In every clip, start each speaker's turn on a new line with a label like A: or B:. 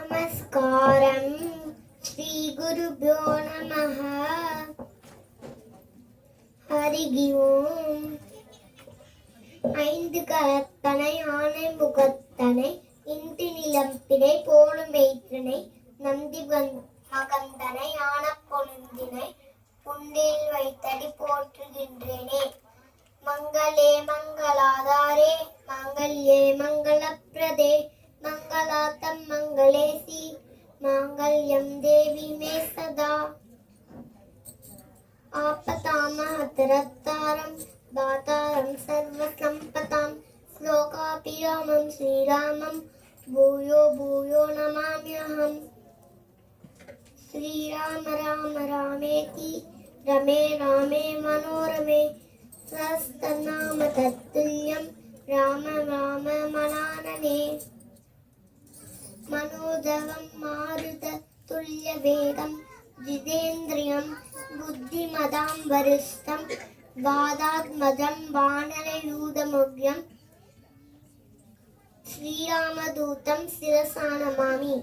A: நமஸ்காரம். ஸ்ரீ குருப்யோ நமஹ. ஹரிகி ஓம். ஐந்து கரத்தனை ஆனை முகத்தனை இன்றி நிலம்பினை போலும் வெயிற்றனை நந்தி மகந்தனை ஆன பொழுந்தினை உண்டில் வைத்தடி போற்றுகின்றேனே. மங்களே மங்களாதாரே மங்கள்யே மங்களப்ரதே மங்களாத்தம் மங்களேசி மாங்கல்யம் தேவி மே சதா. ஆபதாமஹதரத்தாரம் தாதாரம் சர்வசம்பதாம் ஸ்லோகாபிராமம் ஸ்ரீராமம் பூயோ பூயோ நமாம்யஹம். ஸ்ரீராம ராம ராமேதி ரமே ராமே மனோரமே சஹஸ்ரநாம தத்துல்யம் ராம ராம மனானனே. மனோஜவம் மாருத துல்ய வேகம் ஜிதேந்திரியம் புத்திமதாம் வரிஷ்டம் வாதாத்மஜம் வானரயூதமுக்யம் ஸ்ரீராமதூதம் சிரசா நமாமி.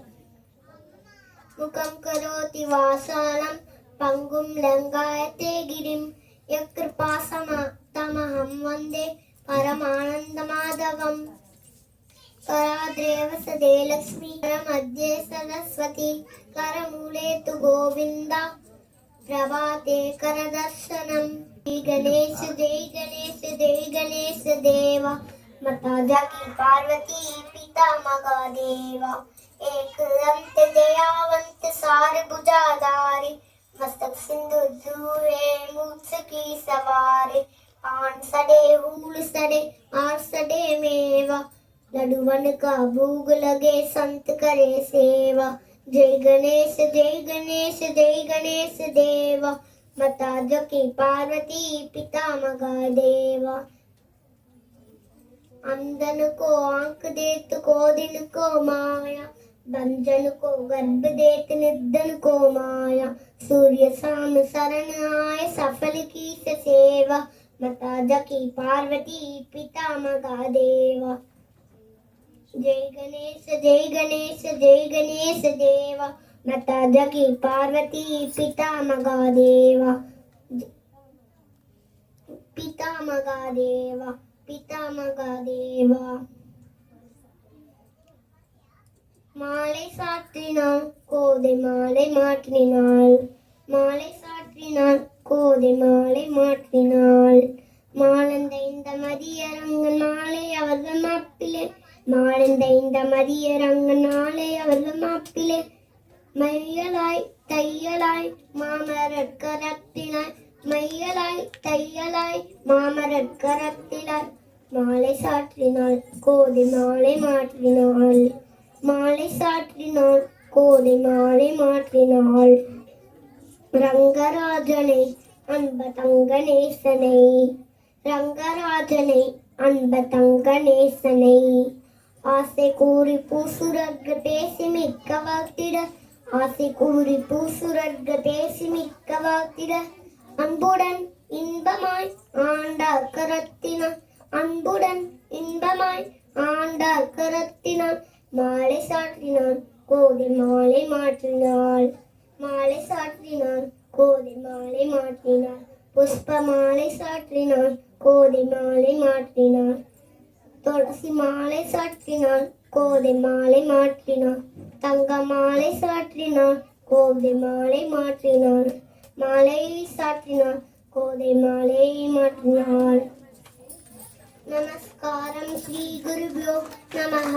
A: முகம் கரோதி வாசாலம் பங்கும் லங்காயதே கிரிம் யக்ருபாசமஹம் வந்தே பரமானந்தமாதவம். कराद्रेव सदे लक्ष्मी करमध्ये सरस्वती करमूले तु गोविन्दा प्रभाते करदर्शनम्. जय गणेश जय गणेश जय गणेश देव माता जाकी पार्वती पिता महादेव. एक दंत दयावंत सार भुजाधारी मस्तक सिंधु जूरे मूछ की सवारी. आन सडे हूल सडे आर सडे मेवा लडुवन का भोग लगे संत करे सेवा. जय गणेश जय गणेश देवा माता जकी पार्वती पिता महादेव. अंधन को आंख देत को दिन को माया बंजन को गर्भ देत निर्धन को माया. सूर्य शाम शरण आए सफल की सेवा माता जकी पार्वती पिता महादेव. जय गणेश जय गणेश देव माता जकी पार्वती पिता महादेव. पिता महादेव पिता महादेव. மாலை சாற்றினாள் கோதை மாலை மாற்றினாள் மாலை சாற்றினாள் கோதை மாலை மாற்றினாள். மாலந்த இந்த மதியரங்க நாளை அவர்கள் மாப்பிலே மாலந்த இந்த மதியரங்க நாளை அவர்கள் மாப்பிலே. மையலாய் தையலாய் மாமரக்கரத்தினாய் மையலாய் தையலாய் மாமரக்கரத்தினாய். மாலை சாற்றினாள் கோதை மாலை மாற்றினாள் மாலை சாற்றினாள் கோதை மாலை மாற்றினாள். ரங்கராஜனை அன்பதங்கநேசனை ரங்கராஜனை அன்பதங்கநேசனை. ஆசை கூறி பூசுரர்கள் பேசி மிக்க வாத்திட ஆசை கூறி பூசுரர்கள் பேசி மிக்க வாத்திட. அன்புடன் இன்பமாய் ஆண்டார் கரத்தினார் அன்புடன் இன்பமாய் ஆண்டார் கரத்தினார். மாலை சாற்றினாள் கோதை மாலை மாற்றினாள் மாலை சாற்றினாள் கோதை மாலை மாற்றினாள். புஷ்ப மாலை சாற்றினாள் கோதை மாலை மாற்றினாள். துளசி மாலை சாற்றினாள் கோதை மாலை மாற்றினாள். தங்க மாலை சாற்றினாள் கோதை மாலை மாற்றினாள். மாலை சாற்றினாள் கோதை மாலை மாற்றினாள். நமஸ்காரம். ஸ்ரீ குருப்யோ நமஹ.